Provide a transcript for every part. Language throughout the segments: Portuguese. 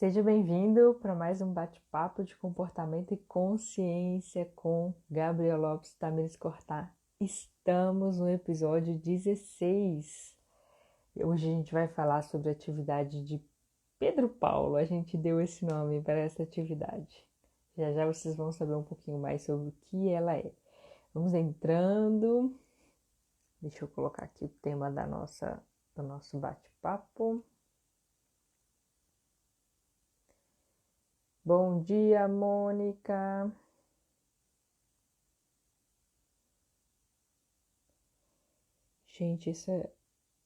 Seja bem-vindo para mais um bate-papo de comportamento e consciência com Gabriel Lopes e Tamires Cortá. Estamos no episódio 16. Hoje a gente vai falar sobre a atividade de Pedro Paulo. A gente deu esse nome para essa atividade. Já já vocês vão saber um pouquinho mais sobre o que ela é. Vamos entrando. Deixa eu colocar aqui o tema do nosso bate-papo. Bom dia, Mônica. Gente,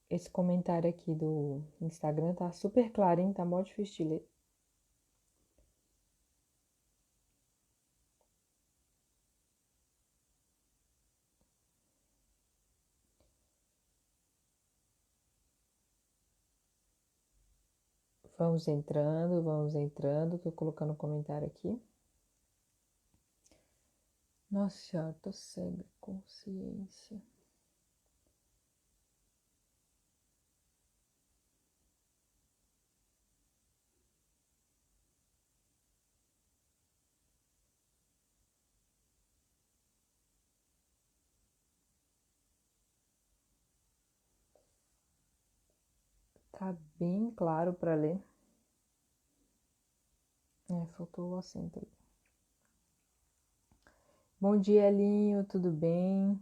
esse comentário aqui do Instagram tá super claro, hein? Tá mó difícil de ler. Vamos entrando, vamos entrando. Tô colocando um comentário aqui. Nossa senhora, tô cega. Consciência. Tá bem claro para ler. Faltou o acento aí. Bom dia, Elinho, tudo bem?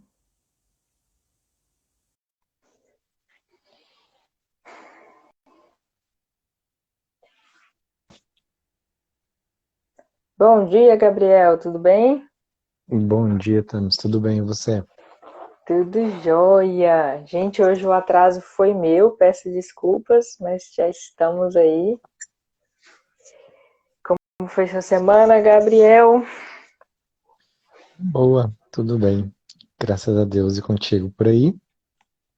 Bom dia, Gabriel, tudo bem? Bom dia, Thanos. Tudo bem, e você? Tudo jóia. Gente, hoje o atraso foi meu, peço desculpas, mas já estamos aí. Como foi sua semana, Gabriel? Boa, tudo bem. Graças a Deus e contigo por aí.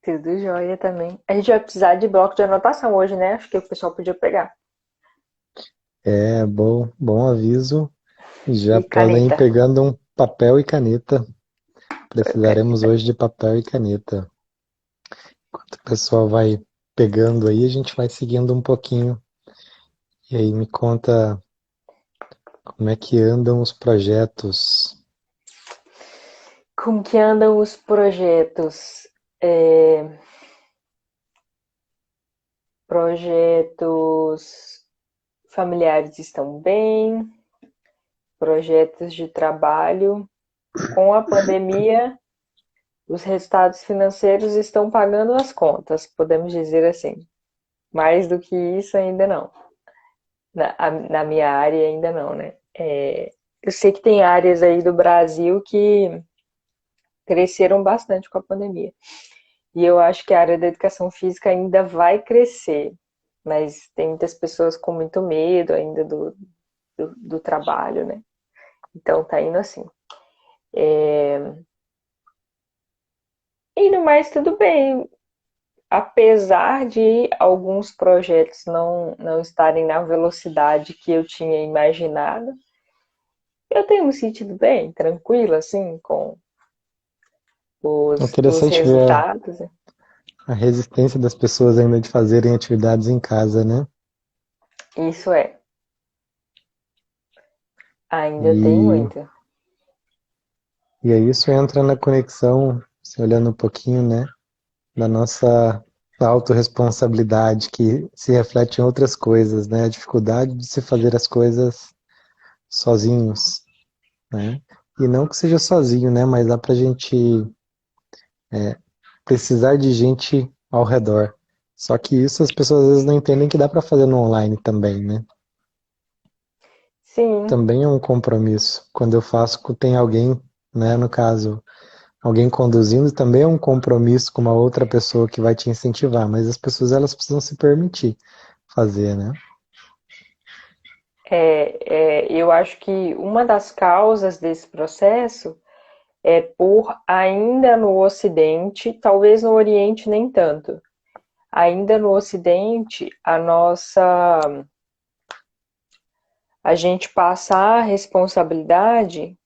Tudo jóia também. A gente vai precisar de bloco de anotação hoje, né? Acho que o pessoal podia pegar. É bom aviso. Já E podem ir caneta. pegando um papel e caneta. Precisaremos Caneta. hoje de papel e caneta. Enquanto o pessoal vai pegando aí, a gente vai seguindo um pouquinho. E aí me conta como é que andam os projetos. Como que andam os projetos? É, projetos familiares estão bem, projetos de trabalho. Com a pandemia, os resultados financeiros estão pagando as contas, podemos dizer assim. Mais do que isso, ainda não. Na minha área, ainda não, né? Eu sei que tem áreas aí do Brasil que cresceram bastante com a pandemia. E eu acho que a área da educação física ainda vai crescer, mas tem muitas pessoas com muito medo ainda do trabalho, né? Então tá indo assim. E no mais, tudo bem. Apesar de alguns projetos não estarem na velocidade que eu tinha imaginado, eu tenho me sentido bem, tranquila, assim, com É os interessante ver resultados. a resistência das pessoas ainda de fazerem atividades em casa, né? Isso é, ainda tem E, muito. e aí isso entra na conexão, se olhando um pouquinho, né? Da nossa autorresponsabilidade, que se reflete em outras coisas, né? A dificuldade de se fazer as coisas sozinhos, né? E não que seja sozinho, né? Mas dá pra gente precisar de gente ao redor. Só que isso as pessoas às vezes não entendem que dá pra fazer no online também, né? Sim, Também é um compromisso. Quando eu faço, tem alguém, né? No caso, alguém conduzindo, também é um compromisso com uma outra pessoa que vai te incentivar. Mas as pessoas elas precisam se permitir fazer, né? eu acho que uma das causas desse processo é por ainda no Ocidente, talvez no Oriente nem tanto, ainda no Ocidente a gente passar a responsabilidade,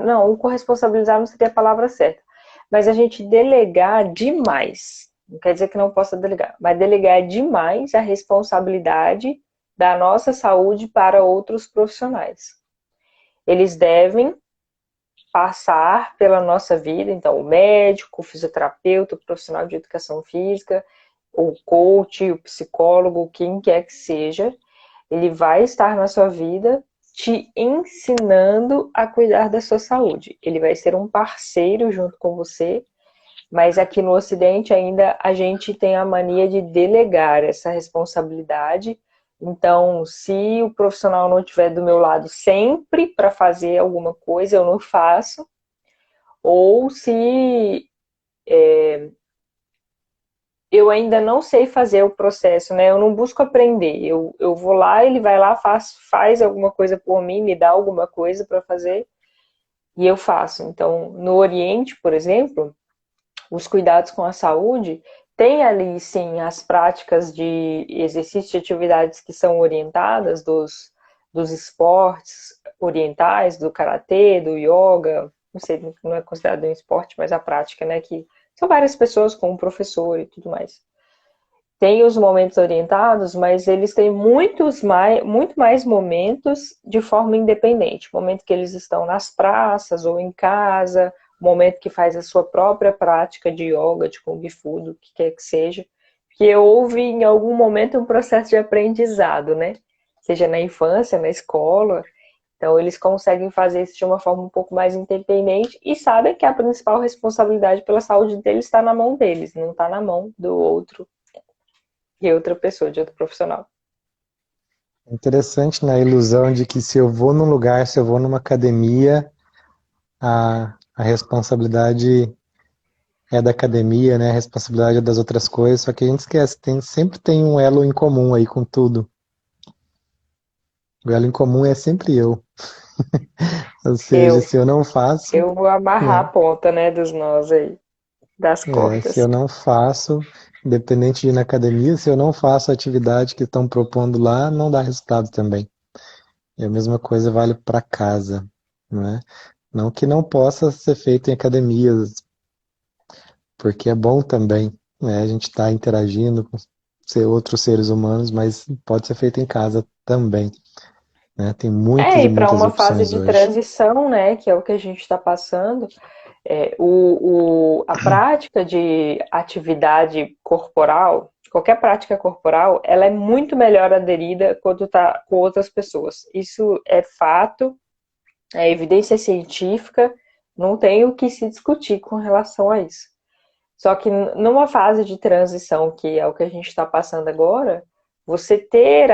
não, o corresponsabilizar não seria a palavra certa, mas a gente delegar demais. Não quer dizer que não possa delegar, mas delegar demais a responsabilidade da nossa saúde para outros profissionais. Eles devem passar pela nossa vida, então o médico, o fisioterapeuta, o profissional de educação física, o coach, o psicólogo, quem quer que seja, ele vai estar na sua vida te ensinando a cuidar da sua saúde. Ele vai ser um parceiro junto com você, mas aqui no Ocidente ainda a gente tem a mania de delegar essa responsabilidade. Então, se o profissional não estiver do meu lado sempre para fazer alguma coisa, eu não faço. Ou se eu ainda não sei fazer o processo, né? Eu não busco aprender. Eu vou lá, ele vai lá, faz alguma coisa por mim, me dá alguma coisa para fazer e eu faço. Então, no Oriente, por exemplo, os cuidados com a saúde tem ali, sim, as práticas de exercício de atividades que são orientadas dos esportes orientais, do karatê, do yoga, não sei, não é considerado um esporte, mas a prática, né, que são várias pessoas com um professor e tudo mais. Tem os momentos orientados, mas eles têm muito mais momentos de forma independente. Momento que eles estão nas praças ou em casa, momento que faz a sua própria prática de yoga, de kung fu, do que quer que seja, que houve em algum momento um processo de aprendizado, né? Seja na infância, na escola. Então eles conseguem fazer isso de uma forma um pouco mais independente e sabem que a principal responsabilidade pela saúde deles está na mão deles, não está na mão do outro e outra pessoa, de outro profissional. Interessante na ilusão de que se eu vou num lugar, se eu vou numa academia, a responsabilidade é da academia, né? A responsabilidade é das outras coisas, só que a gente esquece, sempre tem um elo em comum aí com tudo. O elo em comum é sempre eu. Ou seja, Eu, se eu não faço, eu vou amarrar a né? ponta, né, dos nós aí, das Se eu cordas. não faço, independente de ir na academia, se eu não faço a atividade que estão propondo lá, não dá resultado também. E a mesma coisa vale para casa, né? Não que não possa ser feito em academias, porque é bom também, né? A gente está interagindo com outros seres humanos, mas pode ser feito em casa também, né? Tem muitas e E para muitas uma fase opções de hoje. transição, né, que é o que a gente está passando, a prática de atividade corporal, qualquer prática corporal, ela é muito melhor aderida quando está com outras pessoas. Isso é fato, é evidência científica, não tem o que se discutir com relação a isso. Só que numa fase de transição, que é o que a gente está passando agora, você ter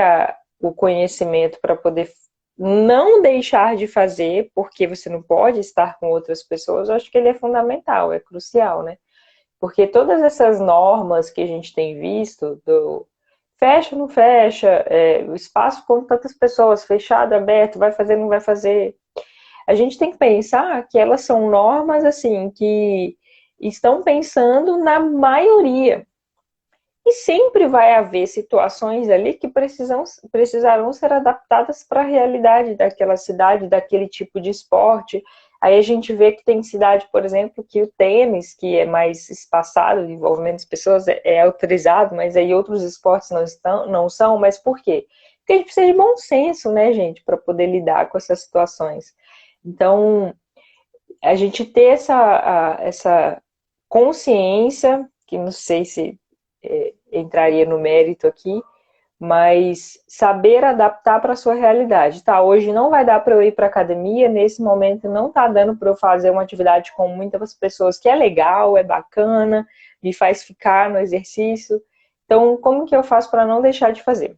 o conhecimento para poder não deixar de fazer, porque você não pode estar com outras pessoas, eu acho que ele é fundamental, é crucial, né? Porque todas essas normas que a gente tem visto, do fecha, não fecha, o espaço com tantas pessoas, fechado, aberto, vai fazer, não vai fazer, a gente tem que pensar que elas são normas assim que estão pensando na maioria. E sempre vai haver situações ali que precisarão ser adaptadas para a realidade daquela cidade, daquele tipo de esporte. Aí a gente vê que tem cidade, por exemplo, que o tênis, que é mais espaçado, envolvendo as pessoas, é autorizado, mas aí outros esportes não são. Mas por quê? Porque a gente precisa de bom senso, né, gente, para poder lidar com essas situações. Então, a gente ter essa consciência, que não sei se entraria no mérito aqui, mas saber adaptar para a sua realidade. Tá, hoje não vai dar para eu ir para academia, nesse momento não tá dando para eu fazer uma atividade com muitas pessoas que é legal, é bacana, me faz ficar no exercício. Então, como que eu faço para não deixar de fazer?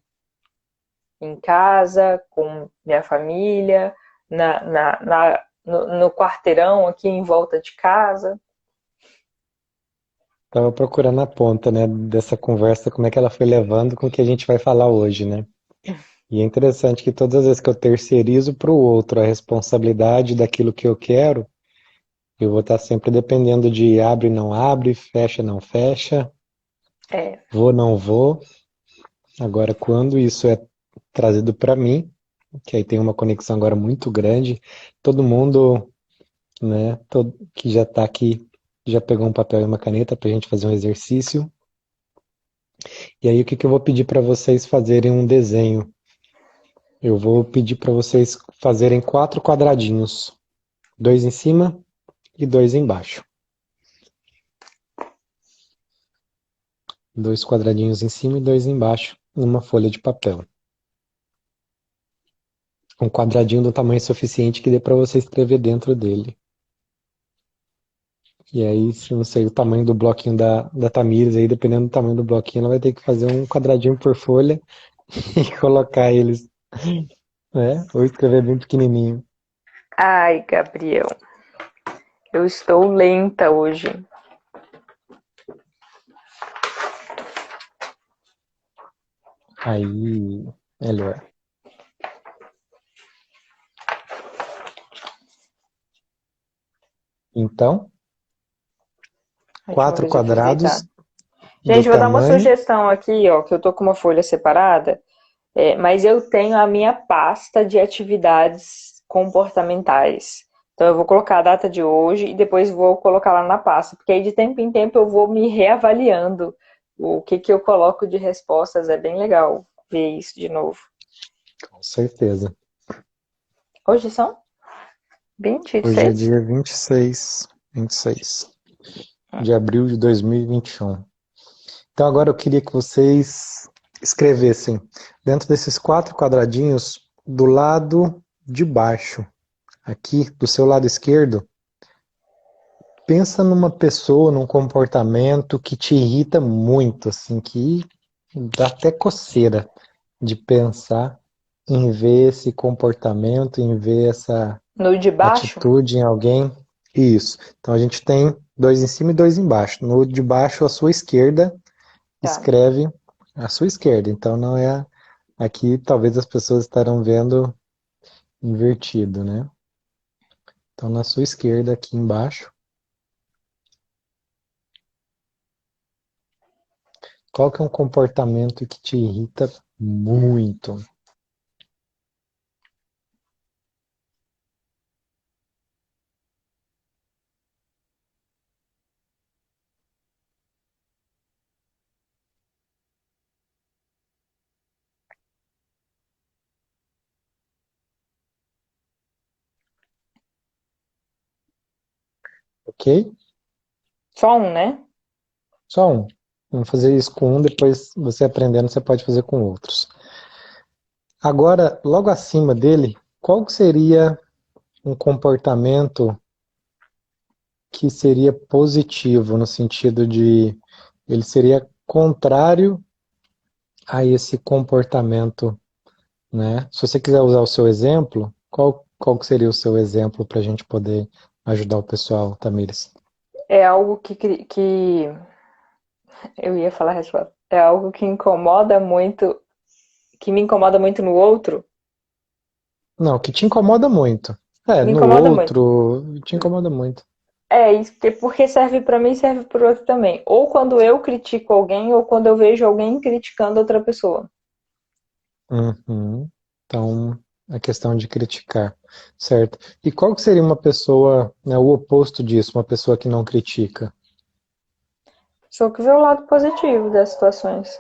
Em casa, com minha família, no quarteirão aqui em volta de casa. Estava procurando a ponta, né, dessa conversa, como é que ela foi levando com o que a gente vai falar hoje, né? E é interessante que todas as vezes que eu terceirizo para o outro a responsabilidade daquilo que eu quero, eu vou estar sempre dependendo de abre, não abre, fecha, não fecha, É, vou, não vou. Agora, quando isso é trazido para mim, que aí tem uma conexão agora muito grande, todo mundo, né, que já está aqui, já pegou um papel e uma caneta para a gente fazer um exercício. E aí, o que que eu vou pedir para vocês fazerem um desenho? Eu vou pedir para vocês fazerem 4 quadradinhos. 2 em cima e 2 embaixo. 2 quadradinhos em cima e 2 embaixo, numa folha de papel. Um quadradinho do tamanho suficiente que dê para você escrever dentro dele. E aí, se não sei o tamanho do bloquinho da Tamires, aí dependendo do tamanho do bloquinho, ela vai ter que fazer um quadradinho por folha e colocar eles, né? Ou escrever bem pequenininho. Ai, Gabriel, eu estou lenta hoje. Aí, melhor. Então, Última 4 vez eu fiz quadrados deitado. do Gente, vou dar uma tamanho. sugestão aqui, ó, que eu tô com uma folha separada, mas eu tenho a minha pasta de atividades comportamentais. Então eu vou colocar a data de hoje e depois vou colocar lá na pasta, porque aí de tempo em tempo eu vou me reavaliando o que que eu coloco de respostas. É bem legal ver isso de novo. Com certeza. Hoje são Hoje é 26? dia 26 de abril de 2021. Então agora eu queria que vocês escrevessem dentro desses 4 quadradinhos do lado de baixo, aqui do seu lado esquerdo, pensa numa pessoa, num comportamento que te irrita muito, assim, que dá até coceira de pensar em ver esse comportamento, em ver essa No de baixo? atitude em alguém. Isso. Então a gente tem 2 em cima e 2 embaixo. No de baixo, à sua esquerda, Tá. escreve à sua esquerda. Então não é aqui, talvez as pessoas estarão vendo invertido, né? Então na sua esquerda aqui embaixo, qual que é um comportamento que te irrita muito? Ok? Só um, né? Só um. Vamos fazer isso com um, depois você aprendendo, você pode fazer com outros. Agora, logo acima dele, qual que seria um comportamento que seria positivo, no sentido de ele seria contrário a esse comportamento, né? Se você quiser usar o seu exemplo, qual que seria o seu exemplo para a gente poder ajudar o pessoal, Tamires? É algo que eu ia falar a resposta. É algo que incomoda muito, que me incomoda muito no outro. Não, que te incomoda muito. É, Me no incomoda muito. outro, te incomoda muito. É isso, porque serve pra mim, serve pro outro também. Ou quando eu critico alguém, ou quando eu vejo alguém criticando outra pessoa. Uhum. Então, a questão de criticar, certo? E qual que seria uma pessoa, né, o oposto disso, uma pessoa que não critica? Só que vê o lado positivo das situações.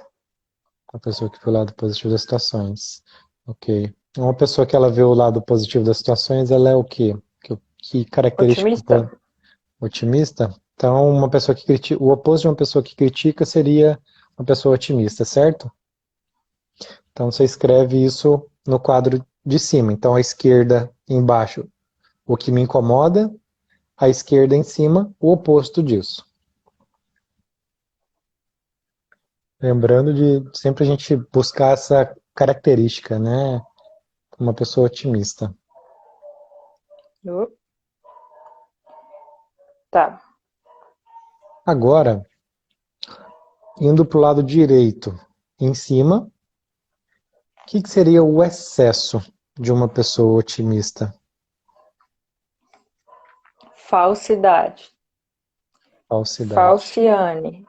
Uma pessoa que vê o lado positivo das situações. Ok. Uma pessoa que ela vê o lado positivo das situações, ela é o quê? Que característica Otimista? otimista? Então, uma pessoa que critica, o oposto de uma pessoa que critica seria uma pessoa otimista, certo? Então, você escreve isso no quadro de cima. Então, à esquerda embaixo, o que me incomoda, à esquerda em cima, o oposto disso. Lembrando de sempre a gente buscar essa característica, né? Uma pessoa otimista. Tá. Agora, indo para o lado direito, em cima, o que seria o excesso de uma pessoa otimista? Falsidade. Falsidade. Falciane.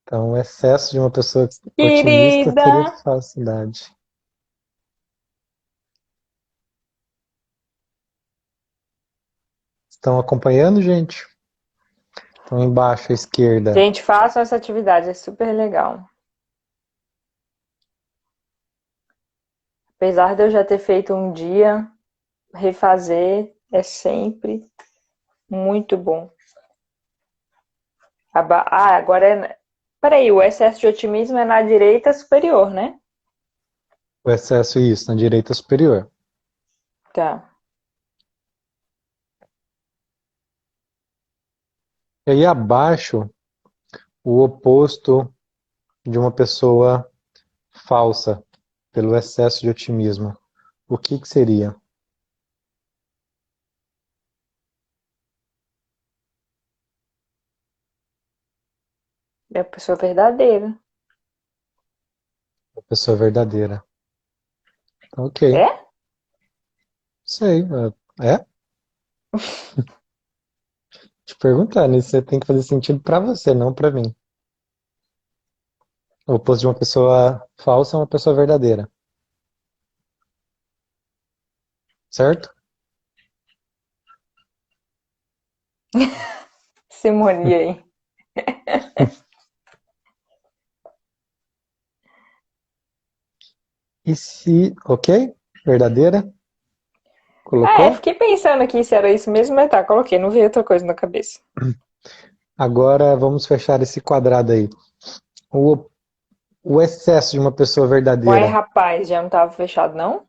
Então, o excesso de uma pessoa otimista Querida! seria falsidade. Estão acompanhando, gente? Então, embaixo à esquerda, Gente, façam essa atividade, é super legal. Apesar de eu já ter feito um dia, refazer é sempre muito bom. Agora é. Peraí, o excesso de otimismo é na direita superior, né? O excesso, isso, na direita superior. Tá. E aí abaixo, o oposto de uma pessoa falsa, pelo excesso de otimismo. O que que seria? É a pessoa verdadeira. A pessoa verdadeira. Ok, É? sei. É? Te perguntando, isso você tem que fazer sentido pra você, não pra mim. O oposto de uma pessoa falsa é uma pessoa verdadeira. Certo? Simone aí. E se. Ok? Verdadeira? Colocou? Fiquei pensando aqui se era isso mesmo, mas tá, coloquei, não veio outra coisa na cabeça. Agora vamos fechar esse quadrado aí. O, o excesso de uma pessoa Uai, verdadeira. rapaz, já não tava fechado, não?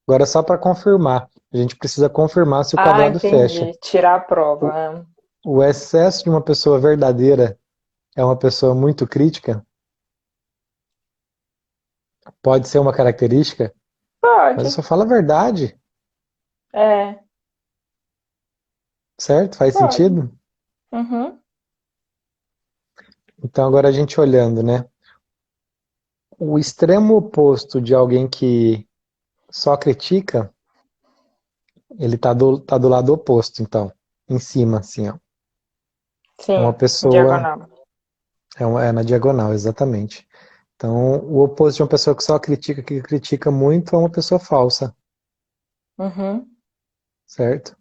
Agora só para confirmar. A gente precisa confirmar se o Ah, quadrado fecha. entendi. Tirar a O, prova. o excesso de uma pessoa verdadeira é uma pessoa muito crítica? Pode ser uma característica, mas Pode. só fala a verdade, É, certo? Faz pode. sentido? Uhum. Então agora a gente olhando, né? O extremo oposto de alguém que só critica, ele tá do lado oposto, então, em cima, assim, ó. É uma Sim, pessoa, diagonal. é na diagonal, exatamente. Então, o oposto de uma pessoa que só critica, que critica muito, é uma pessoa falsa, Uhum. certo?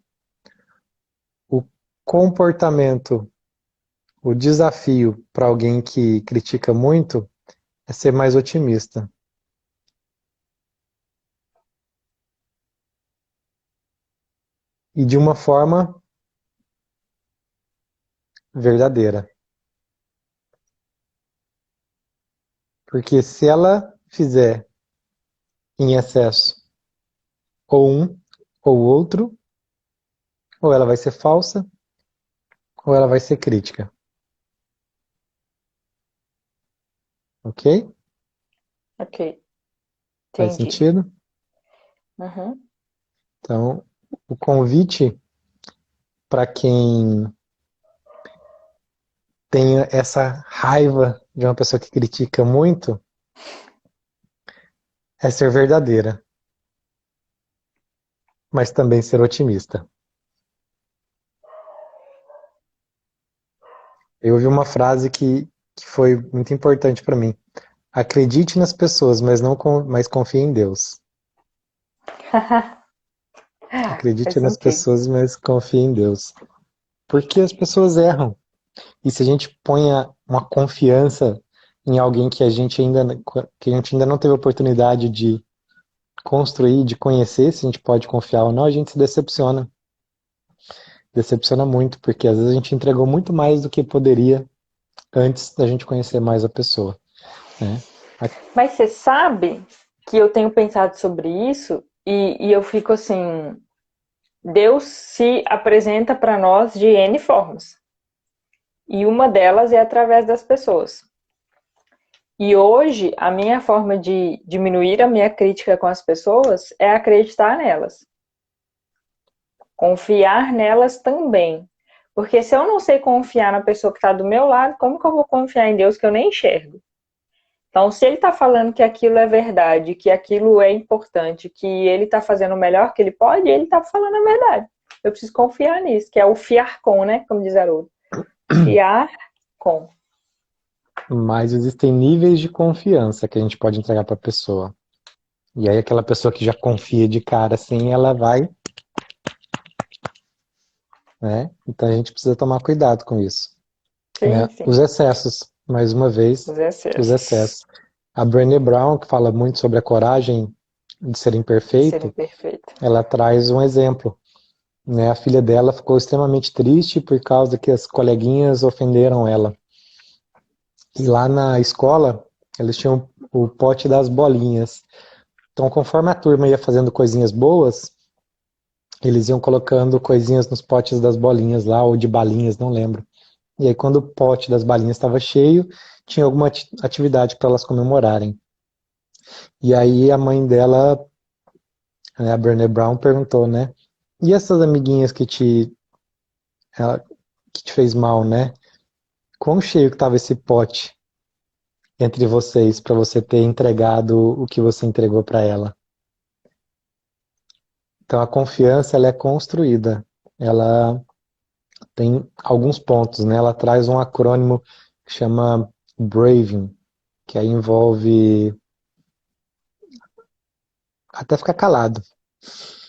O comportamento, o desafio para alguém que critica muito é ser mais otimista. E de uma forma verdadeira. Porque se ela fizer em excesso ou um ou outro, ou ela vai ser falsa, ou ela vai ser crítica. Ok? Ok, Faz entendi. sentido? Uhum. Então, o convite para quem tem essa raiva de uma pessoa que critica muito é ser verdadeira, mas também ser otimista. Eu ouvi uma frase que foi muito importante para mim. Acredite nas pessoas, mas não mas confie em Deus. Faz Acredite nas sentido. pessoas, mas confie em Deus. Porque as pessoas erram. E se a gente põe uma confiança em alguém que a gente ainda não teve oportunidade de construir, de conhecer, se a gente pode confiar ou não, a gente se decepciona. Decepciona muito, porque às vezes a gente entregou muito mais do que poderia antes da gente conhecer mais a pessoa, né? Mas você sabe que eu tenho pensado sobre isso e eu fico assim: Deus se apresenta para nós de N formas. E uma delas é através das pessoas. E hoje, a minha forma de diminuir a minha crítica com as pessoas é acreditar nelas. Confiar nelas também. Porque se eu não sei confiar na pessoa que está do meu lado, como que eu vou confiar em Deus que eu nem enxergo? Então, se ele está falando que aquilo é verdade, que aquilo é importante, que ele está fazendo o melhor que ele pode, ele está falando a verdade. Eu preciso confiar nisso, que é o fiar com, né? Como diz Haroldo. Fiar com. Mas existem níveis de confiança que a gente pode entregar para a pessoa. E aí aquela pessoa que já confia de cara assim, ela vai, né? Então a gente precisa tomar cuidado com isso, Sim, né? Os sim. excessos, mais uma vez, Os os excessos. excessos. A Brené Brown, que fala muito sobre a coragem de ser De ser imperfeito, imperfeito. ela traz um exemplo, né? A filha dela ficou extremamente triste por causa que as coleguinhas ofenderam ela. E lá na escola, eles tinham o pote das bolinhas. Então, conforme a turma ia fazendo coisinhas boas, eles iam colocando coisinhas nos potes das bolinhas lá, ou de balinhas, não lembro. E aí, quando o pote das balinhas estava cheio, tinha alguma atividade para elas comemorarem. E aí a mãe dela, né, a Brené Brown, perguntou, né? E essas amiguinhas que te fez mal, né? Quão cheio que estava esse pote entre vocês para você ter entregado o que você entregou para ela? Então a confiança ela é construída. Ela tem alguns pontos, né? Ela traz um acrônimo que chama Braving, que aí envolve até ficar calado,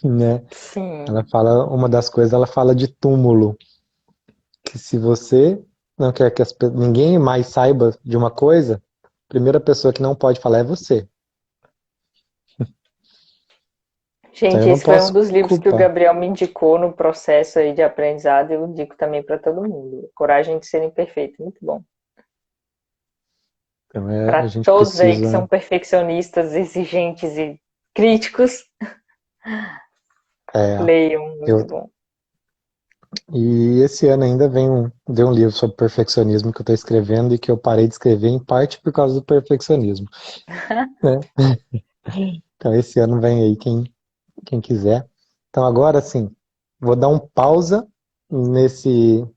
né? Sim. Ela fala, uma das coisas, ela fala de túmulo, que se você não quer que ninguém mais saiba de uma coisa, a primeira pessoa que não pode falar é você. Então eu Gente, não esse foi um posso dos livros que o culpar. Gabriel me indicou no processo aí de aprendizado e eu indico também para todo mundo. Coragem de ser imperfeito, muito bom. Então a Para gente todos aí que precisa. são perfeccionistas, exigentes e críticos, É, leiam, muito eu, bom. e esse ano ainda veio um livro sobre perfeccionismo que eu estou escrevendo e que eu parei de escrever em parte por causa do perfeccionismo, né? Então esse ano vem aí quem quiser. Então agora sim, vou dar um pausa nesse,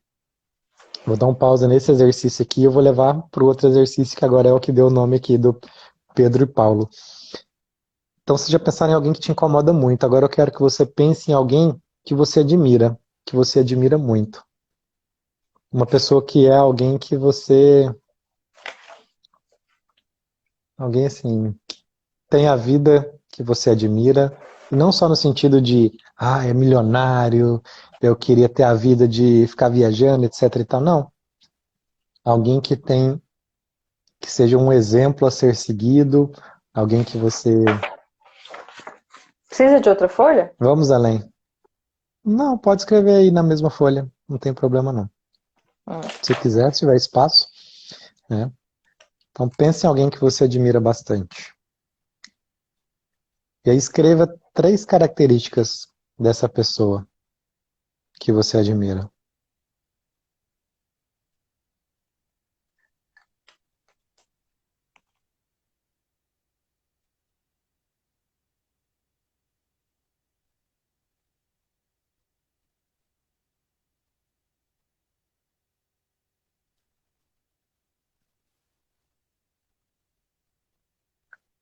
vou dar um pausa nesse exercício aqui e eu vou levar para o outro exercício que agora é o que deu o nome aqui do Pedro e Paulo. Então você já pensaram em alguém que te incomoda muito. Agora eu quero que você pense em alguém que você admira muito. Uma pessoa que é alguém assim, tem a vida que você admira, e não só no sentido de, é milionário, eu queria ter a vida de ficar viajando, etc e tal. Não. Alguém que seja um exemplo a ser seguido, alguém que você, Precisa de outra folha? vamos além. Não, pode escrever aí na mesma folha, não tem problema não. Hum. Se quiser, se tiver espaço, né? Então pense em alguém que você admira bastante. E aí escreva 3 características dessa pessoa que você admira.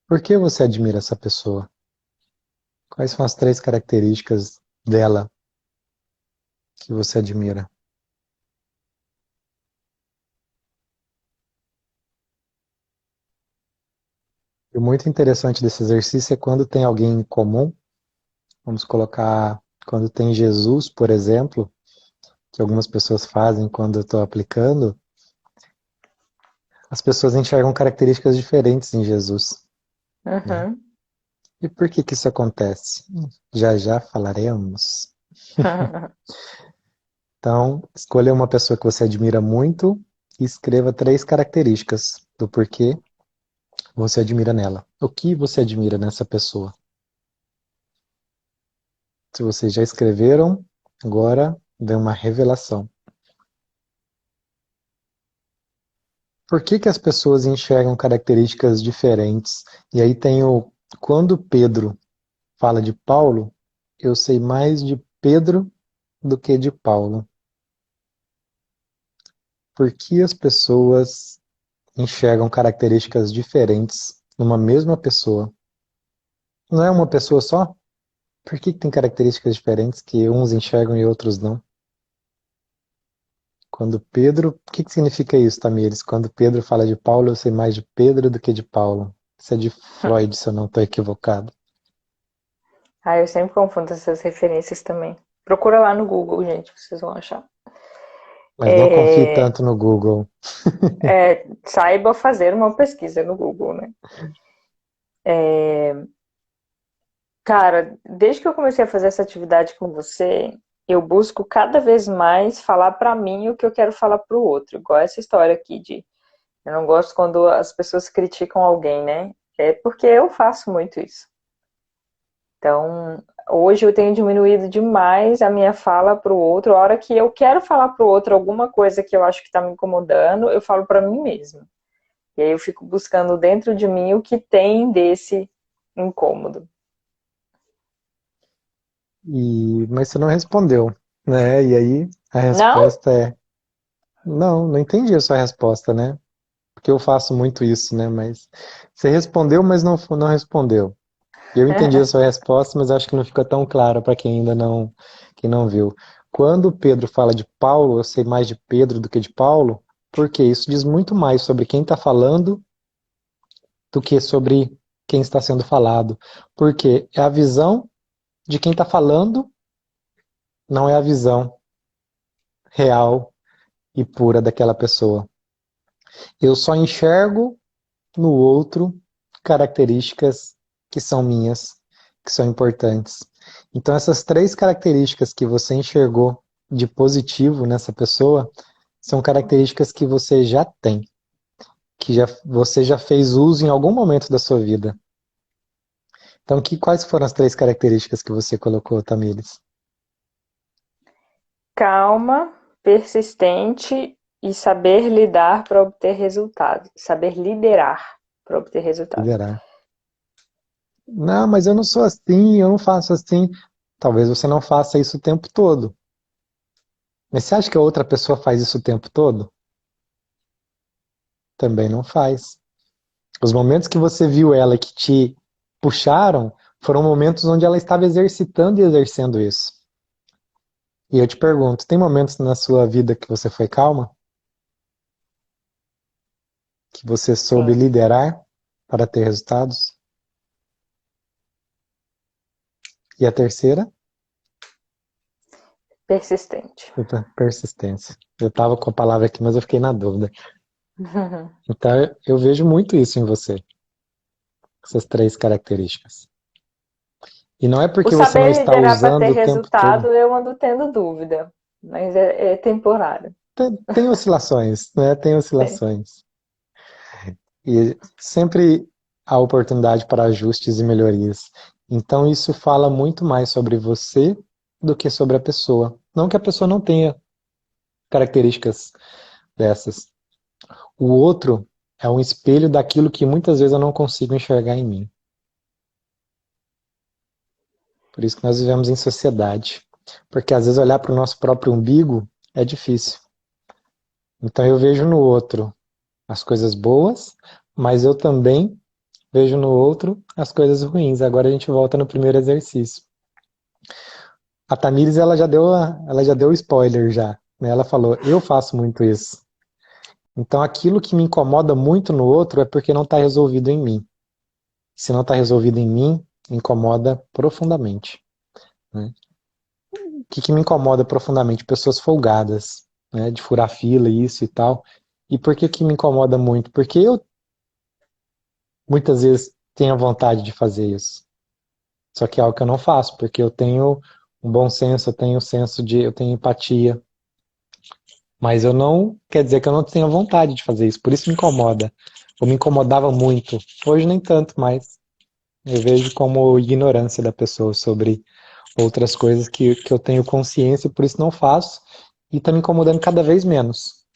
Por que você admira essa pessoa? Quais são as 3 características dela que você admira? E o muito interessante desse exercício é quando tem alguém em comum, vamos colocar quando tem Jesus, por exemplo, que algumas pessoas fazem quando eu estou aplicando, as pessoas enxergam características diferentes em Jesus, né? Uhum. E por que que isso acontece? Já já falaremos. Então, escolha uma pessoa que você admira muito e escreva 3 características do porquê você admira nela. O que você admira nessa pessoa? Se vocês já escreveram, agora vem uma revelação. Por que que as pessoas enxergam características diferentes? E aí tem quando Pedro fala de Paulo, eu sei mais de Pedro do que de Paulo. Por que as pessoas enxergam características diferentes numa mesma pessoa? Não é uma pessoa só? Por que que tem características diferentes que uns enxergam e outros não? Quando Pedro, o que que significa isso, Tamires? Quando Pedro fala de Paulo, eu sei mais de Pedro do que de Paulo. Isso é de Freud, se eu não estou equivocado. Ah, eu sempre confundo essas referências também. Procura lá no Google, gente, vocês vão achar. Mas não confie tanto no Google. Saiba fazer uma pesquisa no Google, né? Cara, desde que eu comecei a fazer essa atividade com você, eu busco cada vez mais falar pra mim o que eu quero falar pro outro. Igual essa história aqui de eu não gosto quando as pessoas criticam alguém, né? É porque eu faço muito isso. Então, hoje eu tenho diminuído demais a minha fala pro outro. A hora que eu quero falar pro outro alguma coisa que eu acho que tá me incomodando, eu falo pra mim mesma. E aí eu fico buscando dentro de mim o que tem desse incômodo. Mas você não respondeu, né? E aí a Não? resposta é não, não entendi a sua resposta, né? Porque eu faço muito isso, né? Mas você respondeu, mas não respondeu. E eu entendi a sua resposta, mas acho que não fica tão clara para quem ainda quem não viu. Quando Pedro fala de Paulo, eu sei mais de Pedro do que de Paulo, porque isso diz muito mais sobre quem está falando do que sobre quem está sendo falado. Porque é a visão de quem está falando, não é a visão real e pura daquela pessoa. Eu só enxergo no outro características que são minhas, que são importantes. Então, essas três características que você enxergou de positivo nessa pessoa são características que você já tem, você já fez uso em algum momento da sua vida. Então, quais foram as três características que você colocou, Tamires? Calma, persistente e saber lidar para obter resultado. Saber liderar para obter resultado. Liderar. Não, mas eu não sou assim, eu não faço assim. Talvez você não faça isso o tempo todo. Mas você acha que a outra pessoa faz isso o tempo todo? Também não faz. Os momentos que você viu ela que te puxaram foram momentos onde ela estava exercitando e exercendo isso. E eu te pergunto, tem momentos na sua vida que você foi calma? Que você soube Sim, liderar para ter resultados? E a terceira? persistente. Opa, persistência. Eu estava com a palavra aqui, mas eu fiquei na dúvida. Então eu vejo muito isso em você, essas três características. E não é O porque você não saber está liderar para ter usando o tempo todo. resultado, eu ando tendo dúvida, mas é temporário. Tem oscilações, né? Tem Tem. oscilações. E sempre há oportunidade para ajustes e melhorias. Então isso fala muito mais sobre você do que sobre a pessoa. Não que a pessoa não tenha características dessas. O outro é um espelho daquilo que muitas vezes eu não consigo enxergar em mim. Por isso que nós vivemos em sociedade. Porque às vezes olhar para o nosso próprio umbigo é difícil. Então eu vejo no outro as coisas boas, mas eu também vejo no outro as coisas ruins. Agora a gente volta no primeiro exercício. A Tamires, ela já deu spoiler já, né? Ela falou, eu faço muito isso. Então aquilo que me incomoda muito no outro é porque não está resolvido em mim. Se não está resolvido em mim, me incomoda profundamente, né? O que me incomoda profundamente? Pessoas folgadas, né? De furar fila, isso e tal. E por que me incomoda muito? Porque eu muitas vezes tenho a vontade de fazer isso. Só que é algo que eu não faço, porque eu tenho um bom senso, eu tenho empatia. Mas eu não, quer dizer que eu não tenho vontade de fazer isso, por isso me incomoda. Ou me incomodava muito. Hoje nem tanto, mas eu vejo como ignorância da pessoa sobre outras coisas que eu tenho consciência e por isso não faço. E tá me incomodando cada vez menos.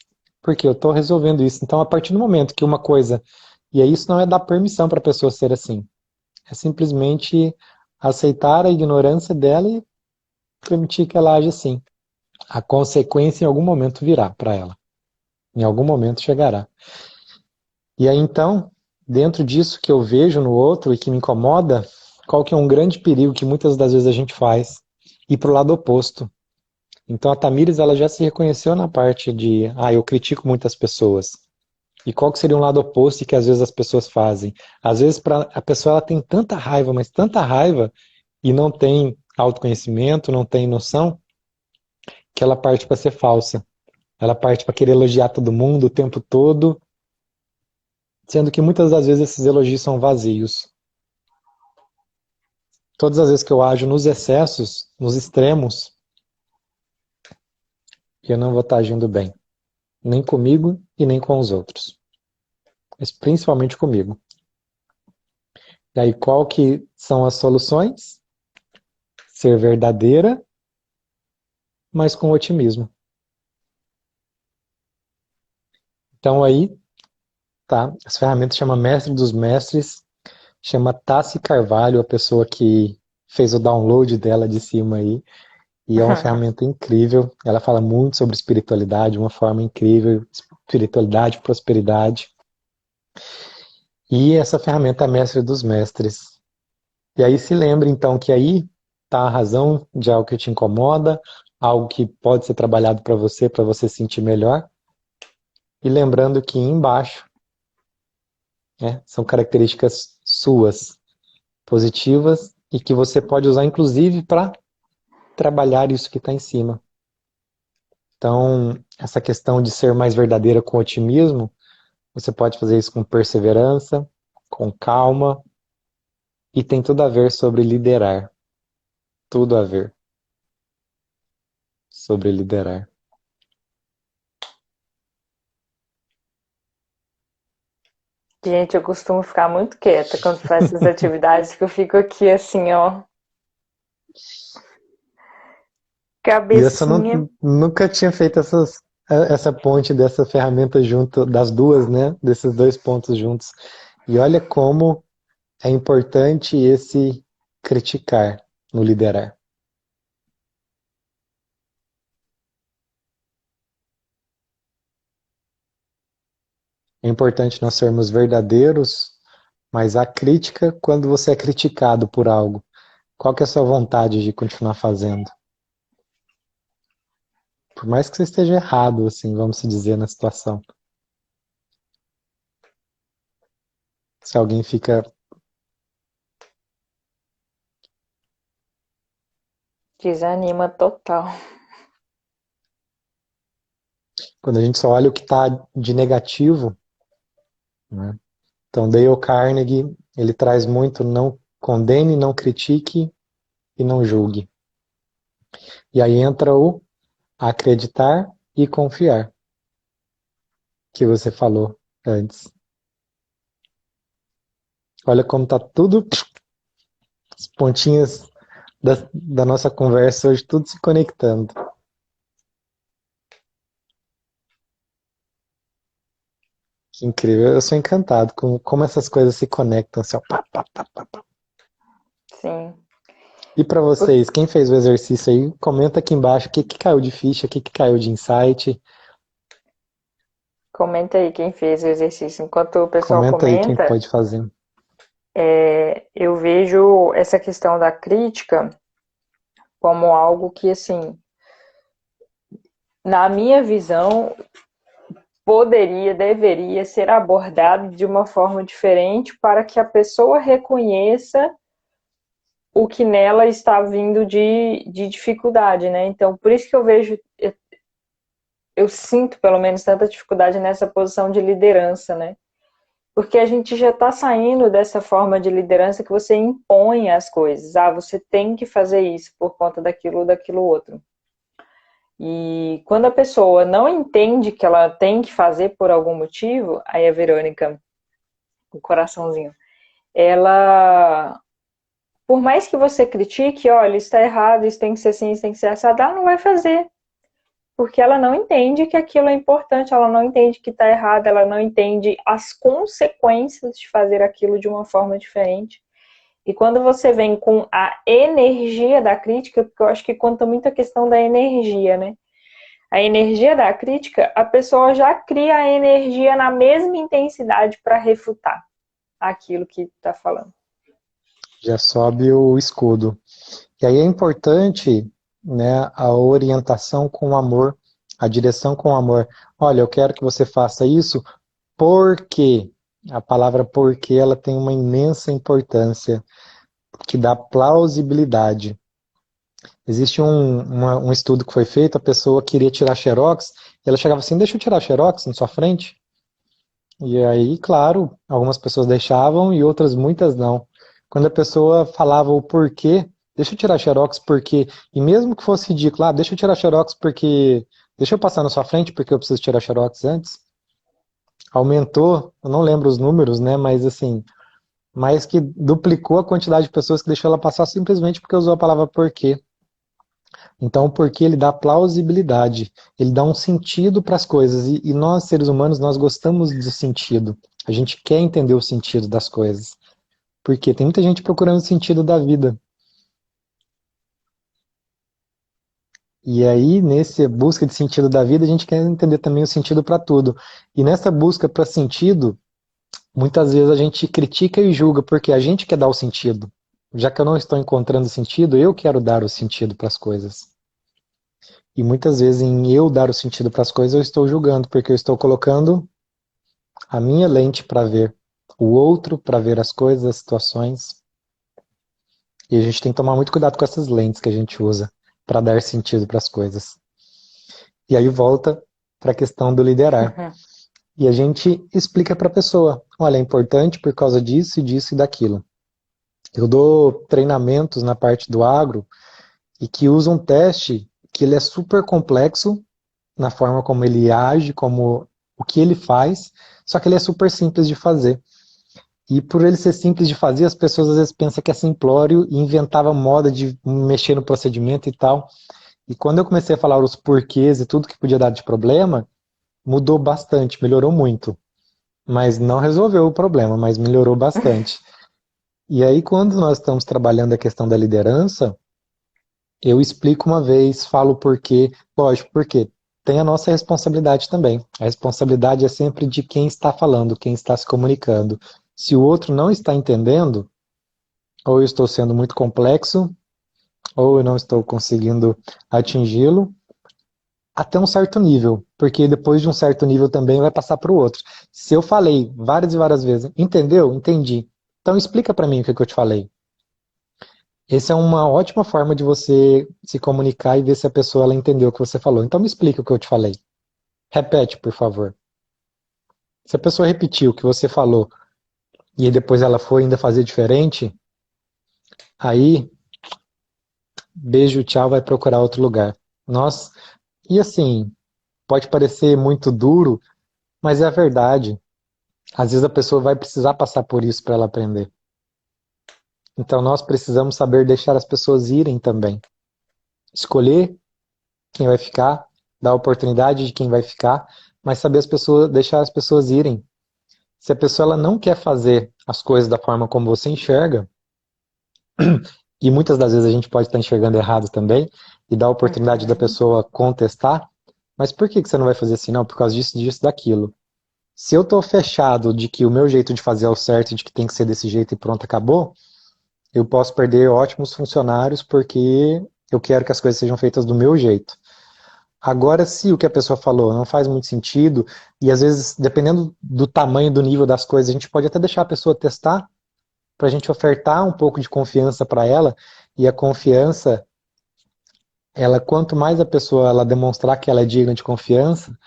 Porque eu tô resolvendo isso. Então, a partir do momento que uma coisa. E aí isso não é dar permissão para a pessoa ser assim. É simplesmente aceitar a ignorância dela e permitir que ela age assim. A consequência em algum momento virá para ela. Em algum momento chegará. E aí então, dentro disso que eu vejo no outro e que me incomoda, qual que é um grande perigo que muitas das vezes a gente faz? Ir para o lado oposto. Então a Tamires, ela já se reconheceu na parte de, eu critico muitas pessoas. E qual que seria um lado oposto que às vezes as pessoas fazem? Às vezes a pessoa ela tem tanta raiva, mas tanta raiva, e não tem autoconhecimento, não tem noção, que ela parte para ser falsa. Ela parte para querer elogiar todo mundo o tempo todo, sendo que muitas das vezes esses elogios são vazios. Todas as vezes que eu ajo nos excessos, nos extremos, eu não vou estar agindo bem. Nem comigo e nem com os outros. Mas principalmente comigo. E aí, qual que são as soluções? Ser verdadeira, mas com otimismo. Então aí, tá, as ferramentas chama Mestre dos Mestres, chama Tassi Carvalho, a pessoa que fez o download dela de cima aí, e é uma ferramenta incrível. Ela fala muito sobre espiritualidade, uma forma incrível, espiritualidade, prosperidade. E essa ferramenta é a Mestre dos Mestres. E aí se lembre então que aí tá a razão de algo que te incomoda, algo que pode ser trabalhado para você se sentir melhor. E lembrando que embaixo, né, são características suas, positivas, e que você pode usar inclusive para trabalhar isso que está em cima. Então, essa questão de ser mais verdadeira com otimismo, você pode fazer isso com perseverança, com calma, e tem tudo a ver sobre liderar. Tudo a ver sobre liderar. Gente, eu costumo ficar muito quieta quando faço essas atividades, que eu fico aqui assim, ó, E essa cabecinha. nunca tinha feito essa ponte dessa ferramenta junto, das duas, né? Desses dois pontos juntos. E olha como é importante esse criticar no liderar. É importante nós sermos verdadeiros, mas a crítica, quando você é criticado por algo, qual que é a sua vontade de continuar fazendo? Por mais que você esteja errado, assim, vamos se dizer, na situação. Se alguém fica... Desanima total. Quando a gente só olha o que está de negativo, né? Então, Dale Carnegie, ele traz muito não condene, não critique e não julgue. E aí entra o acreditar e confiar, que você falou antes. Olha como tá tudo, as pontinhas da nossa conversa hoje, tudo se conectando. Que incrível, eu sou encantado com como essas coisas se conectam. Assim, ó, pá, pá, pá, pá, pá. Sim. E para vocês, quem fez o exercício aí, comenta aqui embaixo o que que caiu de ficha, o que que caiu de insight. Comenta aí quem fez o exercício. Enquanto o pessoal Comenta aí quem comenta, pode fazer. eu vejo essa questão da crítica como algo que, assim, na minha visão, poderia, deveria ser abordado de uma forma diferente para que a pessoa reconheça o que nela está vindo de dificuldade, né? Então, por isso que eu vejo, eu sinto pelo menos tanta dificuldade nessa posição de liderança, né? Porque a gente já está saindo dessa forma de liderança que você impõe as coisas. Ah, você tem que fazer isso por conta daquilo ou daquilo outro. E quando a pessoa não entende que ela tem que fazer por algum motivo, aí a Verônica, o coraçãozinho, ela, por mais que você critique, olha, isso está errado, isso tem que ser assim, isso tem que ser assado, ela não vai fazer. Porque ela não entende que aquilo é importante, ela não entende que está errado, ela não entende as consequências de fazer aquilo de uma forma diferente. E quando você vem com a energia da crítica, porque eu acho que conta muito a questão da energia, né? A energia da crítica, a pessoa já cria a energia na mesma intensidade para refutar aquilo que está falando. Já sobe o escudo. E aí é importante, né, a orientação com amor, a direção com amor. Olha, eu quero que você faça isso porque a palavra porque ela tem uma imensa importância, que dá plausibilidade. Existe um estudo que foi feito, a pessoa queria tirar xerox E ela chegava assim, deixa eu tirar xerox na sua frente. E aí, claro, algumas pessoas deixavam e outras muitas não. Quando a pessoa falava o porquê, deixa eu tirar xerox porque, e mesmo que fosse ridículo, deixa eu tirar xerox porque, deixa eu passar na sua frente porque eu preciso tirar xerox antes, aumentou, eu não lembro os números, né, mas assim, mais que duplicou a quantidade de pessoas que deixou ela passar simplesmente porque usou a palavra porquê. Então, o porquê ele dá plausibilidade, ele dá um sentido para as coisas. E nós, seres humanos, nós gostamos do sentido. A gente quer entender o sentido das coisas. Porque tem muita gente procurando o sentido da vida. E aí, nessa busca de sentido da vida, a gente quer entender também o sentido para tudo. E nessa busca para sentido, muitas vezes a gente critica e julga porque a gente quer dar o sentido. Já que eu não estou encontrando sentido, eu quero dar o sentido para as coisas. E muitas vezes, em eu dar o sentido para as coisas, eu estou julgando, porque eu estou colocando a minha lente para ver o outro, para ver as coisas, as situações. E a gente tem que tomar muito cuidado com essas lentes que a gente usa para dar sentido para as coisas. E aí volta para a questão do liderar. Uhum. E a gente explica para a pessoa: olha, é importante por causa disso, disso e daquilo. Eu dou treinamentos na parte do agro e que usa um teste que ele é super complexo na forma como ele age, como o que ele faz, só que ele é super simples de fazer. E por ele ser simples de fazer, as pessoas às vezes pensam que é simplório e inventava moda de mexer no procedimento e tal. E quando eu comecei a falar os porquês e tudo que podia dar de problema, mudou bastante, melhorou muito. Mas não resolveu o problema, mas melhorou bastante. E aí, quando nós estamos trabalhando a questão da liderança, eu explico uma vez, falo o porquê, lógico, porque tem a nossa responsabilidade também. A responsabilidade é sempre de quem está falando, quem está se comunicando. Se o outro não está entendendo, ou eu estou sendo muito complexo, ou eu não estou conseguindo atingi-lo, até um certo nível, porque depois de um certo nível também vai passar para o outro. Se eu falei várias e várias vezes, entendeu? Entendi. Então explica para mim o que eu te falei. Essa é uma ótima forma de você se comunicar e ver se a pessoa ela entendeu o que você falou. Então me explica o que eu te falei. Repete, por favor. Se a pessoa repetiu o que você falou e depois ela foi ainda fazer diferente, aí beijo, tchau, vai procurar outro lugar. Nós, e assim, pode parecer muito duro, mas é a verdade. Às vezes a pessoa vai precisar passar por isso para ela aprender. Então nós precisamos saber deixar as pessoas irem também. Escolher quem vai ficar, dar a oportunidade de quem vai ficar, mas saber as pessoas, deixar as pessoas irem. Se a pessoa ela não quer fazer as coisas da forma como você enxerga, e muitas das vezes a gente pode estar enxergando errado também, e dar a oportunidade da Uhum. pessoa contestar, mas por que você não vai fazer assim? Não, por causa disso, disso, daquilo. Se eu estou fechado de que o meu jeito de fazer é o certo, de que tem que ser desse jeito e pronto, acabou, eu posso perder ótimos funcionários porque eu quero que as coisas sejam feitas do meu jeito. Agora, se o que a pessoa falou não faz muito sentido, e às vezes, dependendo do tamanho, do nível das coisas, a gente pode até deixar a pessoa testar, para a gente ofertar um pouco de confiança para ela, e a confiança, ela, quanto mais a pessoa ela demonstrar que ela é digna de confiança,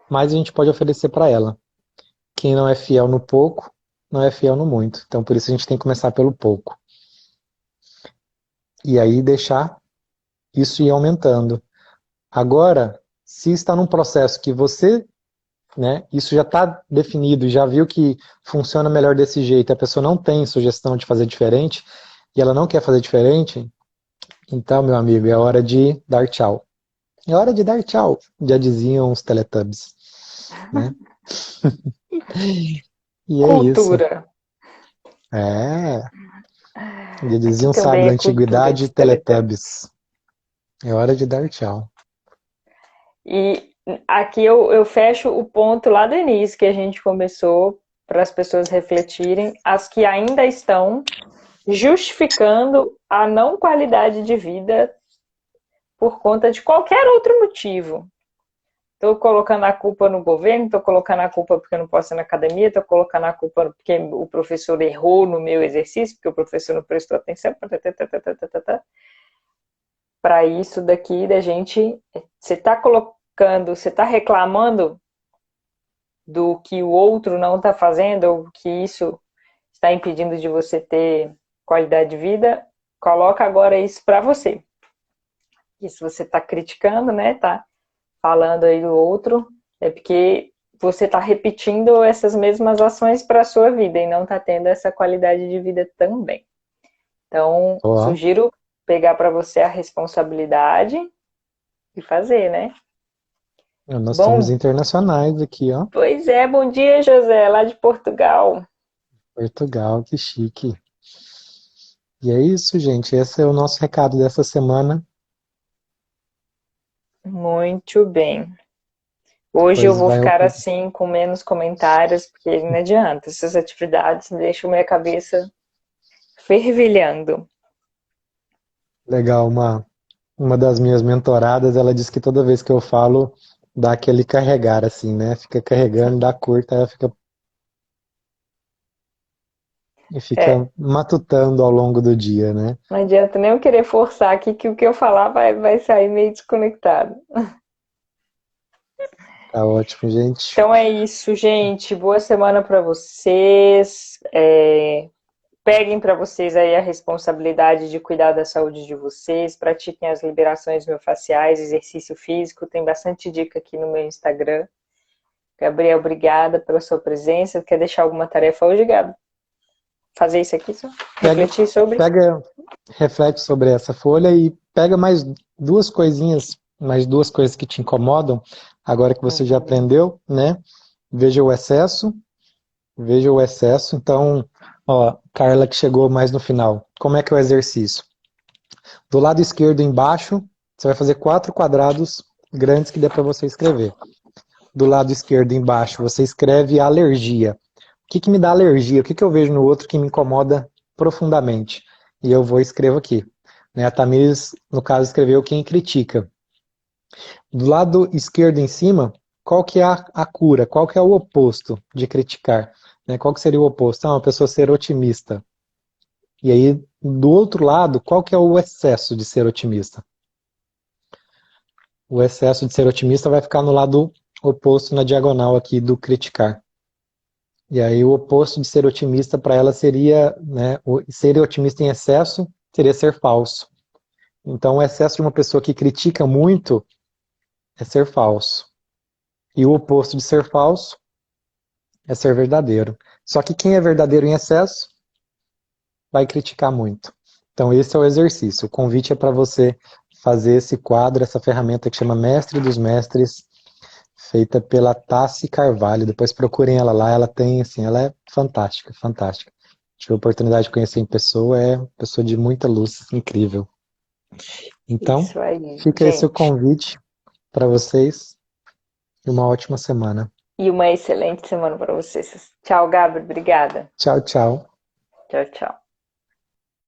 mais a gente pode oferecer para ela. Quem não é fiel no pouco, não é fiel no muito. Então, por isso a gente tem que começar pelo pouco. E aí deixar isso ir aumentando. Agora, se está num processo que você, né, isso já está definido, já viu que funciona melhor desse jeito, a pessoa não tem sugestão de fazer diferente, e ela não quer fazer diferente, então, meu amigo, é hora de dar tchau. É hora de dar tchau, já diziam os Teletubbies, né? E é isso. Cultura. É, já Aqui diziam sábios também da é cultura antiguidade, de Teletubbies. Teletubbies. É hora de dar tchau. E aqui eu fecho o ponto lá do início que a gente começou para as pessoas refletirem, as que ainda estão justificando a não qualidade de vida por conta de qualquer outro motivo. Estou colocando a culpa no governo, estou colocando a culpa porque eu não posso ir na academia, estou colocando a culpa porque o professor errou no meu exercício, porque o professor não prestou atenção. Para isso daqui da gente, você está criticando, você está reclamando do que o outro não está fazendo, ou que isso está impedindo de você ter qualidade de vida, coloca agora isso para você. E se você está criticando, né, tá falando aí do outro, é porque você está repetindo essas mesmas ações para a sua vida e não está tendo essa qualidade de vida também. Então, Ó, sugiro pegar para você a responsabilidade e fazer, né? nós somos Bom, internacionais aqui, ó. pois é, bom dia, José, lá de Portugal. Portugal, que chique. E é isso, gente. Esse é o nosso recado dessa semana. Muito bem. Hoje eu Depois vou vai. ficar assim, com menos comentários, porque não adianta. Essas atividades deixam minha cabeça fervilhando. Legal, uma das minhas mentoradas, ela diz que toda vez que eu falo, dá aquele carregar, assim, né? Fica carregando, dá curta, ela fica, e É, fica matutando ao longo do dia, né? não adianta nem eu querer forçar aqui que o que eu falar vai sair meio desconectado. Tá ótimo, gente. Então é isso, gente. Boa semana para vocês. Peguem para vocês aí a responsabilidade de cuidar da saúde de vocês. Pratiquem as liberações miofasciais, exercício físico. Tem bastante dica aqui no meu Instagram. Gabriel, obrigada pela sua presença. Quer deixar alguma tarefa hoje, Gabi? Fazer isso aqui só? Pega, Refletir sobre? pega, reflete sobre essa folha e pega mais duas coisas que te incomodam, agora que você já Uhum. aprendeu, né? Veja o excesso, veja o excesso. Então, ó, Carla que chegou mais no final. Como é que é o exercício? Do lado esquerdo embaixo, você vai fazer 4 quadrados grandes que dê para você escrever. Do lado esquerdo embaixo, você escreve alergia. O que me dá alergia? O que eu vejo no outro que me incomoda profundamente? E eu vou e escrevo aqui. Né, a Tamires, no caso, escreveu quem critica. Do lado esquerdo em cima, qual que é a cura? Qual que é o oposto de criticar? Né, qual que seria o oposto? Uma pessoa ser otimista. E aí, do outro lado, qual que é o excesso de ser otimista? O excesso de ser otimista vai ficar no lado oposto, na diagonal aqui do criticar. E aí o oposto de ser otimista para ela seria, né, ser otimista em excesso seria ser falso. Então o excesso de uma pessoa que critica muito é ser falso. E o oposto de ser falso é ser verdadeiro. Só que quem é verdadeiro em excesso vai criticar muito. Então esse é o exercício. O convite é para você fazer esse quadro, essa ferramenta que chama Mestre dos Mestres, feita pela Tassi Carvalho. Depois procurem ela lá, ela tem, assim, ela é fantástica, fantástica. Tive a oportunidade de conhecer em pessoa, é uma pessoa de muita luz, incrível. Então, Isso aí, fica esse o gente. convite para vocês e uma ótima semana. E uma excelente semana para vocês. Tchau, Gabi. Obrigada. Tchau, tchau. Tchau, tchau.